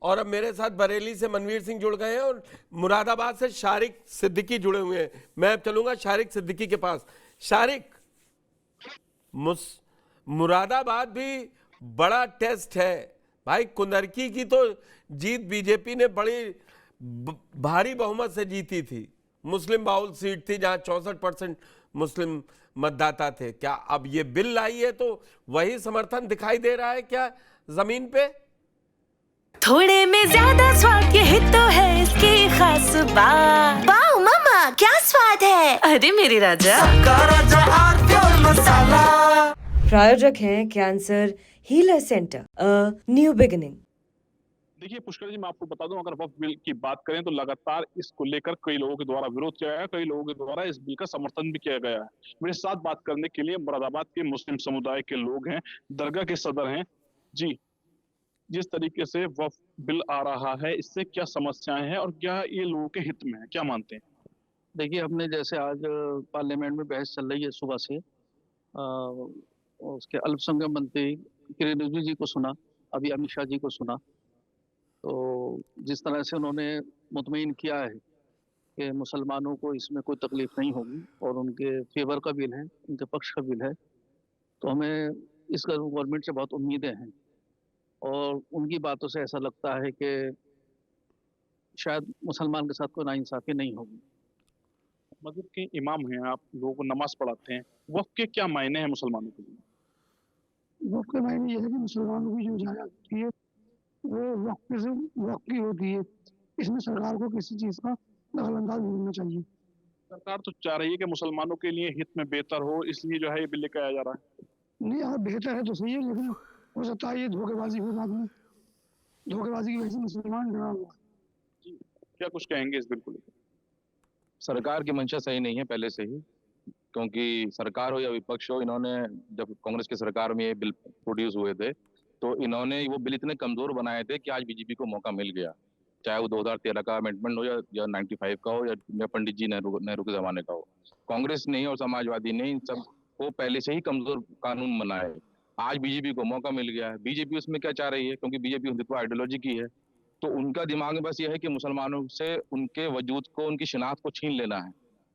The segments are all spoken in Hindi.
और अब मेरे साथ बरेली से मनवीर सिंह जुड़ गए हैं और मुरादाबाद से शारिक सिद्दीकी जुड़े हुए हैं। मैं अब चलूंगा शारिक सिद्दीकी के पास। शारिक, मुरादाबाद भी बड़ा टेस्ट है भाई। कुंदरकी की तो जीत बीजेपी ने बड़ी भारी बहुमत से जीती थी। मुस्लिम बाहुल सीट थी जहां 64% मुस्लिम मतदाता थे। क्या अब ये बिल लाई है तो वही समर्थन दिखाई दे रहा है क्या जमीन पे? थोड़े में ज्यादा स्वाद, यही तो है इसकी खास बात। वाओ मम्मा, क्या स्वाद है। अरे मेरे राजा, मसाला। प्रायोजक हैं cancer healer centre, new beginning. देखिए पुष्कर जी, मैं आपको बता दूं, अगर वक्फ बिल की बात करें तो लगातार इसको लेकर कई लोगों के द्वारा विरोध किया गया है, कई लोगों के द्वारा इस बिल का समर्थन भी किया गया है। मेरे साथ बात करने के लिए मुरादाबाद के मुस्लिम समुदाय के लोग हैं, दरगाह के सदर हैं जी। जिस तरीके से वक्फ बिल आ रहा है, इससे क्या समस्याएं हैं और क्या ये लोगों के हित में है, क्या मानते हैं? देखिए, हमने जैसे आज पार्लियामेंट में बहस चल रही है सुबह से, उसके अल्पसंख्यक मंत्री किरेन रिजिजू जी को सुना, अभी अमित शाह जी को सुना। तो जिस तरह से उन्होंने मुतमईन किया है कि मुसलमानों को इसमें कोई तकलीफ नहीं होगी और उनके फेवर का बिल है, उनके पक्ष का बिल है, तो हमें इस गवर्नमेंट से बहुत उम्मीदें हैं। और उनकी बातों से ऐसा लगता है कि शायद मुसलमान के साथ कोई नाइंसाफ़ी नहीं होगी। मस्जिद के इमाम हैं, आप लोगों को नमाज पढ़ाते हैं, वक्फ के क्या मायने हैं मुसलमानों के लिए? वक्फ का मायने ये है कि मुसलमानों की जो जायदाद होती है वो वक्फ की होती है। इसमें सरकार को किसी चीज़ का दखल अंदाज नहीं होना चाहिए। सरकार तो चाह रही है कि मुसलमानों के लिए हित में बेहतर हो, इसलिए जो है ये बिल लेकर आया जा रहा है। नहीं, अगर बेहतर है तो सही है, लेकिन हो सकता है ये धोखेबाजी हो, बाद में धोखेबाजी की वजह से मुसलमान डरा हुआ है। क्या कुछ कहेंगे इस बिल को लेकर? सरकार की मंशा सही नहीं है पहले से ही, क्योंकि सरकार हो या विपक्ष हो, इन्होंने जब कांग्रेस की सरकार में ये बिल प्रोड्यूस हुए थे तो इन्होंने वो बिल इतने कमजोर बनाए थे कि आज बीजेपी को मौका मिल गया। चाहे वो 2013 का अमेंडमेंट हो या 95 का हो या पंडित जी नेहरू के जमाने का हो, कांग्रेस ने और समाजवादी ने इन सब को पहले से ही कमजोर कानून बनाए। आज बीजेपी को मौका मिल गया है। बीजेपी उसमें क्या चाह रही है, क्योंकि बीजेपी हिंदुत्व आइडियोलॉजी की है, तो उनका दिमाग में बस ये है कि मुसलमानों से उनके वजूद को, उनकी शिनाख्त को छीन लेना है।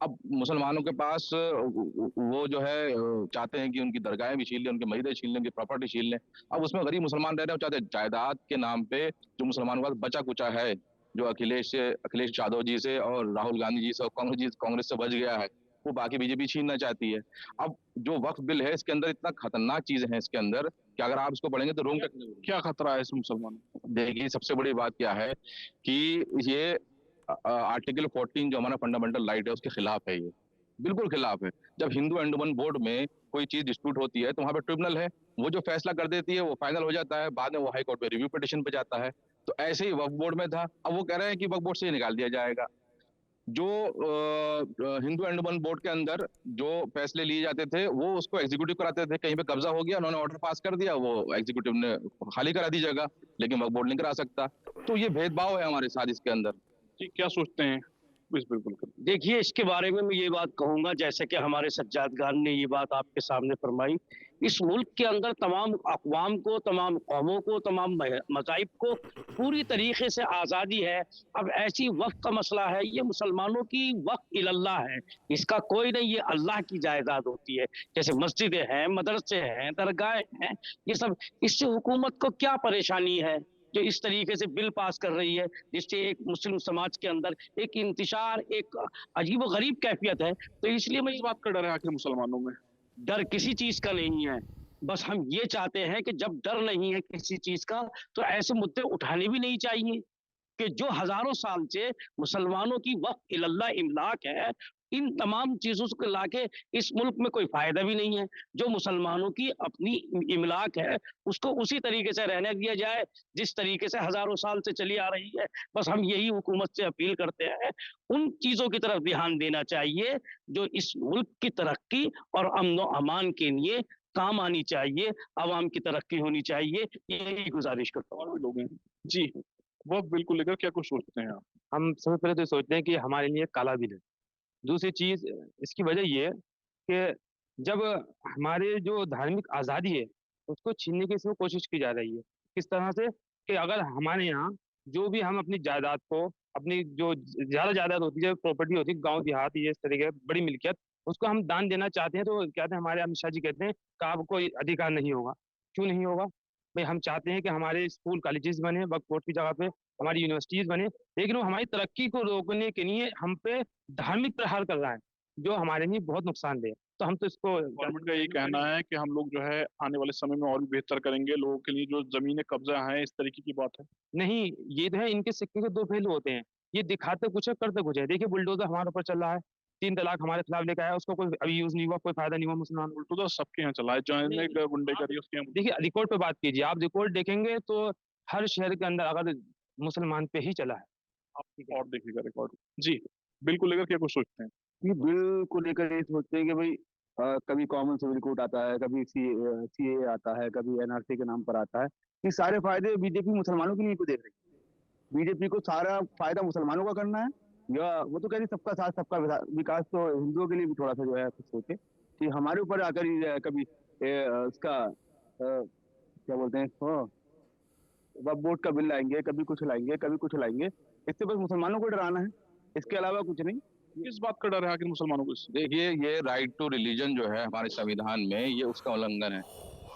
अब मुसलमानों के पास वो जो है चाहते हैं कि उनकी दरगाहें भी छीन लें, उनके मस्जिदें छीन लें, उनकी प्रॉपर्टी छीन लें। अब उसमें गरीब मुसलमान रह रहे हैं, चाहते हैं जायदाद के नाम पे जो मुसलमानों के पास बचा कुचा है, जो अखिलेश यादव जी से और राहुल गांधी जी से और कांग्रेस से बच गया है, वो बाकी बीजेपी छीनना चाहती है। अब जो वक्फ बिल है, इसके अंदर इतना खतरनाक चीजें हैं इसके अंदर कि अगर आप इसको पढ़ेंगे तो रोंग टकने लगेंगे। क्या खतरा है इस मुसलमानों को? देखिए, सबसे बड़ी बात क्या है कि ये आर्टिकल 14 जो हमारा फंडामेंटल राइट है उसके खिलाफ है। ये बिल्कुल खिलाफ है। जब हिंदू एंडोवन बोर्ड में कोई चीज डिस्प्यूट होती है तो वहां पे ट्रिब्यूनल है, वो जो फैसला कर देती है वो फाइनल हो जाता है, बाद में वो हाई कोर्ट में रिव्यू पिटिशन पे जाता है। तो ऐसे ही वक्फ बोर्ड में था। अब वो कह रहे हैं कि वक्फ बोर्ड से निकाल दिया जाएगा। जो हिंदू एंडोवन बोर्ड के अंदर जो फैसले लिए जाते थे वो उसको एग्जीक्यूटिव कराते थे। कहीं पे कब्जा हो गया, उन्होंने ऑर्डर पास कर दिया, वो एग्जीक्यूटिव ने खाली करा दी जगह, लेकिन वक्फ बोर्ड नहीं करा सकता। तो ये भेदभाव है हमारे साथ इसके अंदर। ठीक, क्या सोचते हैं इस बिल को लेकर? देखिए, इसके बारे में मैं ये बात कहूंगा, जैसे कि हमारे सज्जाद खान ने ये बात आपके सामने फरमाई, इस मुल्क के अंदर तमाम अक़वाम को, तमाम कौमों को, तमाम मज़ाहिब को पूरी तरीके से आज़ादी है। अब ऐसी वक्फ का मसला है, ये मुसलमानों की वक्फ इल्लाह है, इसका कोई नहीं, ये अल्लाह की जायदाद होती है। जैसे मस्जिदें हैं, मदरसे हैं, दरगाहें हैं, ये सब, इससे हुकूमत को क्या परेशानी है जो इस तरीके से बिल पास कर रही है, जिससे एक मुस्लिम समाज के अंदर एक इंतशार, एक अजीब व गरीब कैफियत है। तो इसलिए मैं इस बात का डर है आखिर मुसलमानों में? डर किसी चीज का नहीं है, बस हम ये चाहते हैं कि जब डर नहीं है किसी चीज का तो ऐसे मुद्दे उठाने भी नहीं चाहिए कि जो हजारों साल से मुसलमानों की वक्फ इल्लाह इमलाक है, इन तमाम चीजों को लाके इस मुल्क में कोई फायदा भी नहीं है। जो मुसलमानों की अपनी इमलाक है उसको उसी तरीके से रहने दिया जाए जिस तरीके से हजारों साल से चली आ रही है। बस हम यही हुकूमत से अपील करते हैं, उन चीजों की तरफ ध्यान देना चाहिए जो इस मुल्क की तरक्की और अमन व अमान के लिए काम आनी चाहिए, आवाम की तरक्की होनी चाहिए। यही गुजारिश करता हूँ। और भी लोग हैं जी, वो बिल को लेकर क्या कुछ सोचते हैं आप? हम सबसे पहले तो सोचते हैं कि हमारे लिए काला बिल है। दूसरी चीज़, इसकी वजह ये है कि जब हमारे जो धार्मिक आज़ादी है, उसको छीनने की इसमें कोशिश की जा रही है। किस तरह से कि अगर हमारे यहाँ जो भी हम अपनी जायदाद को, अपनी जो ज्यादा जायदाद होती है, प्रॉपर्टी होती है, गांव देहात, ये इस तरीके की बड़ी मिल्कियत, उसको हम दान देना चाहते हैं, तो कहते हैं, हमारे अमित शाह जी कहते हैं कि आपको कोई अधिकार नहीं होगा। क्यों नहीं होगा भाई? हम चाहते हैं कि हमारे स्कूल कॉलेजेस बने, वक्फ बोर्ड की जगह पे हमारी यूनिवर्सिटीज बने, लेकिन वो हमारी तरक्की को रोकने के लिए हम पे धार्मिक प्रहार कर रहा है, जो हमारे लिए बहुत नुकसानदेह है। तो हम तो इसको गवर्नमेंट का यही कहना है कि हम लोग जो है आने वाले समय में और भी बेहतर करेंगे, लोगों के लिए जो जमीनें कब्जा है, इस तरीके की बात है। नहीं, ये तो है, इनके सिक्के के दो पहलू होते हैं। ये दिखाते कुछ है, करते कुछ है। देखिए, बुलडोजर हमारे ऊपर चल रहा है, 3 तलाक हमारे खिलाफ लेकर आया, उसका कोई अभी यूज नहीं हुआ, कोई फायदा नहीं हुआ मुसलमान को। उल्टो तो सबके यहाँ चला है, जो नहीं, गुंडे आप करी उसके यहाँ। देखिए, रिकॉर्ड पे बात कीजिए, आप रिकॉर्ड देखेंगे तो हर शहर के अंदर अगर मुसलमान पे ही चला है। आप और देखिएगा रिकॉर्ड। जी, बिल को लेकर क्या कुछ सोचते हैं? ये बिल को लेकर ये सोचते हैं कि भाई कभी कॉमन सिविल कोड आता है, कभी सीए आता है, कभी एनआरसी के नाम पर आता है। ये सारे फायदे बीजेपी मुसलमानों के लिए क्यों देख रही है? बीजेपी को सारा फायदा मुसलमानों का करना है, या वो तो कह रही सबका साथ सबका विकास, तो हिंदुओं के लिए भी थोड़ा सा जो है कुछ सोचे कि हमारे ऊपर आकर ही कभी उसका क्या बोलते हैं, वक्फ बोर्ड का बिल लाएंगे, कभी कुछ लाएंगे, कभी कुछ लाएंगे। इससे बस मुसलमानों को डराना है, इसके अलावा कुछ नहीं। किस बात का डर है आखिर मुसलमानों को? देखिए, ये राइट टू रिलीजन जो है हमारे संविधान में, ये उसका उल्लंघन है।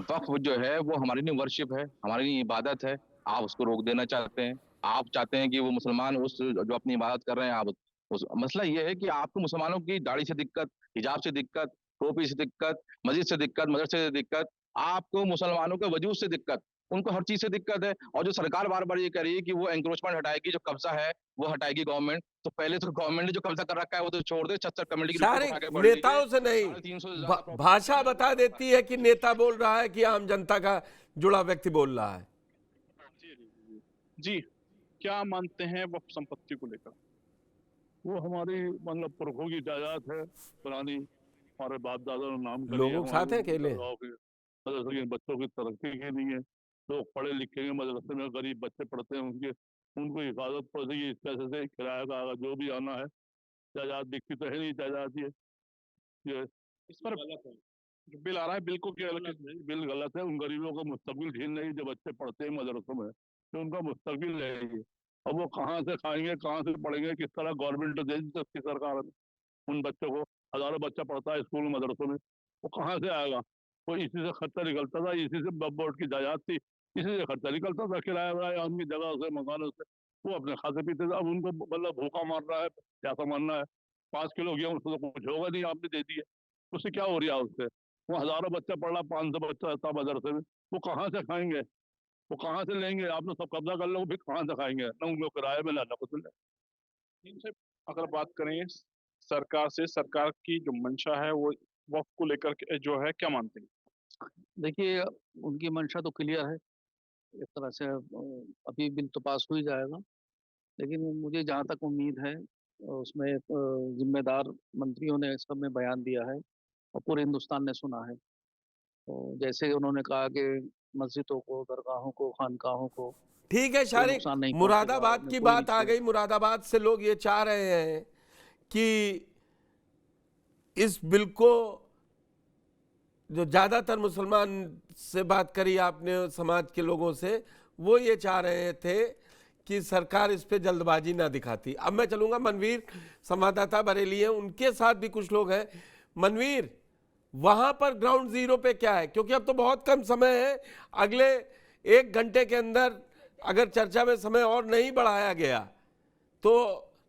वक्फ जो है वो हमारे लिए वर्शिप है, हमारे लिए इबादत है। आप उसको रोक देना चाहते हैं। आप चाहते हैं कि वो मुसलमान उस जो अपनी इबादत कर रहे हैं, आप उस मसला ये है कि आपको मुसलमानों की दाढ़ी से दिक्कत, हिजाब से दिक्कत, टोपी से दिक्कत, मस्जिद से दिक्कत, मदरसे से दिक्कत, आपको मुसलमानों के वजूद से दिक्कत, उनको हर चीज से दिक्कत है। और जो सरकार बार बार ये कह रही है कि वो एंक्रोचमेंट हटाएगी, जो कब्जा है वो हटाएगी गवर्नमेंट, तो पहले तो गवर्नमेंट ने जो कब्जा कर रखा है वो तो छोड़ दे। 76 कमेटी की सारे रिपोर्ट उठा के पढ़ लीजिए। नेताओं से नहीं, 350 से ज्यादा प्रॉपर्टी भाषा बता देती है कि नेता बोल रहा है कि आम जनता का जुड़ा व्यक्ति बोल रहा है। जी, क्या मानते हैं वक्फ संपत्ति को लेकर? वो हमारी मतलब पुरखों की जायदाद है, पुरानी, हमारे बाप दादा ने नाम करी है, लोगों के साथ हमारे हैं अकेले। गाँव के मदरसे के बच्चों की तरक्की के लिए। लोग पढ़े लिखे हैं, मदरसे में गरीब बच्चे पढ़ते हैं, उनको हिफाजत पड़ती है। इस पैसे से किराया का अगर जो भी आना है, जायदाद दिखती तो है नहीं जायदाद। ये इस पर जो बिल आ रहा है, बिल को क्या बिल गलत है। उन गरीबों का मुस्तकबिल छीन नहीं, जो बच्चे पढ़ते हैं मदरसों में, तो उनका मुस्तकबिल है ये। अब वो कहाँ से खाएंगे, कहाँ से पढ़ेंगे, किस तरह गवर्नमेंट दे दी उसकी सरकार ने उन बच्चों को। हजारों बच्चा पढ़ता है स्कूल मदरसों में, वो कहाँ से आएगा? वो इसी से खर्चा निकलता था, इसी से वक्फ बोर्ड की जायदाद थी, इसी से खर्चा निकलता था, किराया वराया उनकी जगह से, मकानों से। वो अपने खाते पीते थे। अब उनको मतलब भूखा मार रहा है, प्यासा मारना है। 5 किलो गेहूं उसको तो कुछ होगा नहीं, आपने दे दिए, उससे क्या हो रहा है उससे? वो हजारों बच्चा पढ़ रहा, 500 बच्चा रहता मदरसे में, वो कहाँ से खाएंगे, वो कहाँ से लेंगे? आपने सब कब्जा कर लो, फिर कहाँ से खाएंगे? ना उनको किराए में, ना कुछ मिले। इनसे अगर बात करें सरकार से, सरकार की जो मंशा है वो वक्फ को लेकर के जो है, क्या मानते हैं? देखिए, उनकी मंशा तो क्लियर है। इस तरह से अभी बिल तो पास हो ही जाएगा, लेकिन मुझे जहाँ तक उम्मीद है, उसमें जिम्मेदार मंत्रियों ने सब में बयान दिया है और पूरे हिंदुस्तान ने सुना है। तो जैसे उन्होंने कहा कि मस्जिदों को, दरगाहों को, खानकाहों को ठीक है कोई शारिक, नुकसान नहीं पहुंचेगा, मुरादाबाद उनमें की कोई बात आ भी गई। मुरादाबाद से लोग ये चाह रहे हैं कि इस बिल को, जो ज्यादातर मुसलमान से बात करी आपने समाज के लोगों से, वो ये चाह रहे थे कि सरकार इस पे जल्दबाजी ना दिखाती। अब मैं चलूंगा, मनवीर संवाददाता बरेली है, उनके साथ भी कुछ लोग हैं। मनवीर, वहां पर ग्राउंड जीरो पे क्या है? क्योंकि अब तो बहुत कम समय है, अगले 1 घंटे के अंदर अगर चर्चा में समय और नहीं बढ़ाया गया तो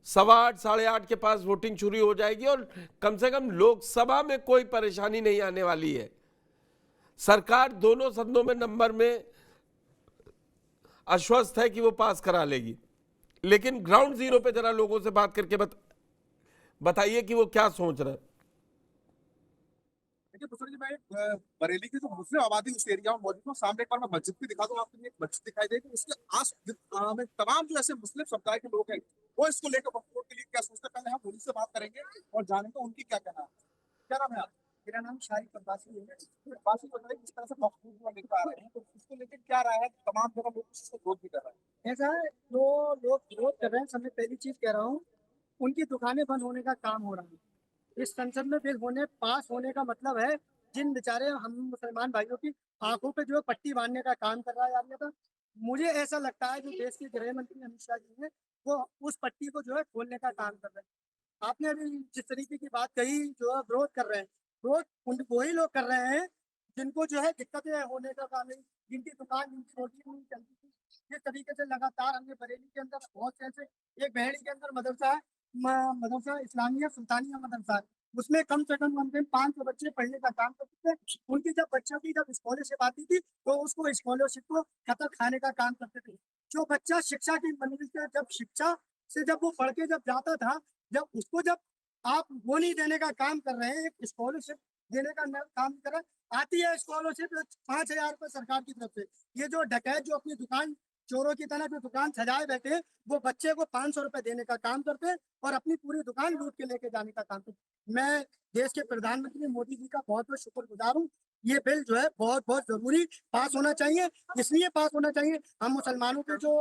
8:15 8:30 के पास वोटिंग शुरू हो जाएगी और कम से कम लोकसभा में कोई परेशानी नहीं आने वाली है। सरकार दोनों सदनों में नंबर में आश्वस्त है कि वो पास करा लेगी, लेकिन ग्राउंड जीरो पे जरा लोगों से बात करके बताइए कि वो क्या सोच रहे हैं। देखिए पुष्कर जी, मैं बरेली की जो मुस्लिम आबादी उस एरिया में मौजूद हूँ। सामने एक बार मैं मस्जिद भी दिखा दूँ आपको, एक मस्जिद दिखाई देगी, उसके आस में तमाम जो ऐसे मुस्लिम समुदाय के लोग हैं, वो इसको लेकर वक्फ बोर्ड के लिए क्या सोचते हैं, पहले हम उन्हीं से बात करेंगे और जानेंगे उनकी क्या कहना है। क्या नाम है आप? मेरा नाम शारिक अब्बासी है। अब्बासी बताइए, किस तरह से वक्फ बोर्ड को लेकर आ रहे हैं, तो इसको लेकर क्या राय है? तमाम जगह लोग इसको विरोध भी कर रहे हैं। ऐसा है, जो लोग विरोध कर रहे हैं, सबसे पहली चीज कह रहा हूँ, उनकी दुकानें बंद होने का काम हो रहा है। इस संसद में बिल पास होने का मतलब है, जिन बेचारे हम मुसलमान भाइयों की आंखों पे जो पट्टी बांधने का काम कर रहा है आदमी था, मुझे ऐसा लगता है जो देश के गृह मंत्री अमित शाह जी हैं वो उस पट्टी को जो है खोलने का काम कर रहे हैं। आपने अभी जिस तरीके की बात कही जो है विरोध कर रहे हैं, विरोध वही लोग कर रहे हैं जिनको जो है दिक्कतें होने का काम नहीं, जिनकी दुकान जिनकी रोटी नहीं चलती थी। जिस तरीके से लगातार हमने बरेली के अंदर बहुत से ऐसे, एक बहेड़ी के अंदर मदरसा है, मदरसा इस्लामिया सुल्तानिया मदरसा है, उसमें कम से कम 500 बच्चे पढ़ने का काम करते थे। उनकी जब बच्चों की जब स्कॉलरशिप आती थी तो उसको स्कॉलरशिप को खतर खाने का काम करते थे। जो बच्चा शिक्षा की मंजिल से जब शिक्षा से जब वो पढ़ के जब जाता था, जब उसको जब आप वो नहीं देने का काम कर रहे हैं, एक स्कॉलरशिप देने का काम कर रहे हैं। आती है स्कॉलरशिप 5,000 रुपये सरकार की तरफ से। ये जो डकैत जो अपनी दुकान चोरों की तरह जो दुकान सजाए बैठे हैं, वो बच्चे को 500 रुपए देने का काम करते हैं और अपनी पूरी दुकान लूट के लेके जाने का काम करते हैं। मैं देश के प्रधानमंत्री मोदी जी का बहुत बहुत शुक्रगुजार हूँ। ये बिल जो है बहुत बहुत जरूरी पास होना चाहिए। इसलिए पास होना चाहिए, हम मुसलमानों के जो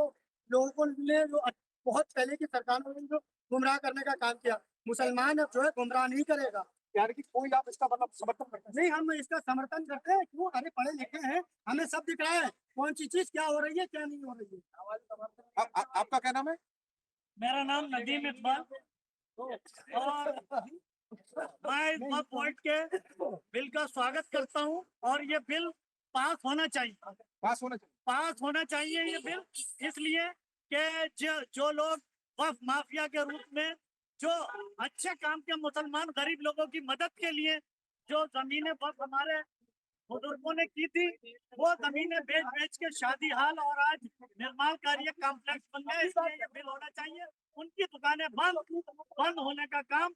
लोगों ने जो बहुत पहले की सरकारों ने जो गुमराह करने का काम किया, मुसलमान अब जो है गुमराह नहीं करेगा। यार कि कोई आप इसका मतलब समर्थन करते हैं? नहीं, हम इसका समर्थन करते हैं। क्यों? अरे पढ़े लिखे हैं, हमें सब दिख रहा है कौन सी चीज क्या हो रही है क्या नहीं हो रही है। आपका क्या नाम है? मेरा नाम नदीम इकबाल और मैं इस वक्त पॉइंट के बिल का स्वागत करता हूं और ये बिल पास होना चाहिए। पास होना चाहिए ये बिल, इसलिए कि जो लोग वक्फ माफिया के रूप में जो अच्छे काम के मुसलमान गरीब लोगों की मदद के लिए जो जमीनें वक्फ हमारे बुजुर्गों ने की थी, वो जमीनें बेच बेच के शादी हाल और आज निर्माण कार्य कॉम्प्लेक्स बन गए। इसलिए ये बिल होना चाहिए। उनकी दुकानें बंद होने का काम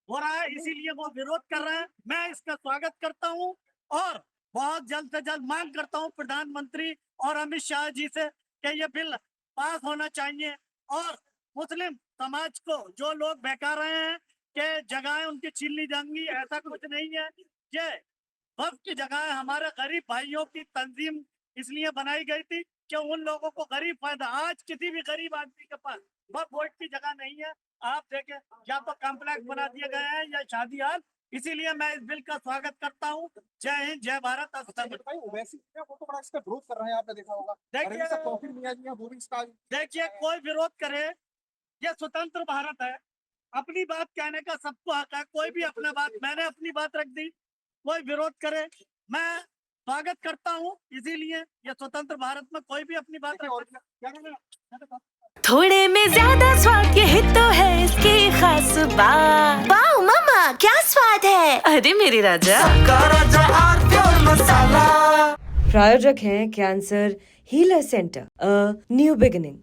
हो रहा है, इसीलिए वो विरोध कर रहे हैं। मैं इसका स्वागत करता हूं और बहुत जल्द से जल्द मांग करता हूं प्रधानमंत्री और अमित शाह जी से कि ये बिल पास होना चाहिए और मुस्लिम समाज को जो लोग बहका रहे हैं कि जगहें उनकी छीन ली जाएंगी, ऐसा कुछ नहीं है। ये वक्फ की जगह हमारे गरीब भाइयों की तंजीम इसलिए बनाई गई थी कि उन लोगों को गरीब फायदा, आज किसी भी गरीब आदमी के पास वक्फ बोर्ड की जगह नहीं है। आप देखें, या तो कॉम्प्लेक्स बना दिए गए हैं या शादी हाल। इसीलिए मैं इस बिल का स्वागत करता हूँ। जय हिंद, जय भारत। वो तो बड़ा इसका विरोध कर रहे हैं, आपने देखा होगा। देखिए कोई विरोध करे, ये स्वतंत्र भारत है, अपनी बात कहने का सबको हक है। कोई भी अपना बात, मैंने अपनी बात रख दी, कोई विरोध करे मैं स्वागत करता हूँ। इसीलिए ये स्वतंत्र भारत में कोई भी अपनी बात रख। थोड़े में ज्यादा स्वाद यही तो है इसकी खास बात। वाओ मम्मा, क्या स्वाद है। अरे मेरे राजा। प्रायोजक हैं cancer healer centre, a new beginning.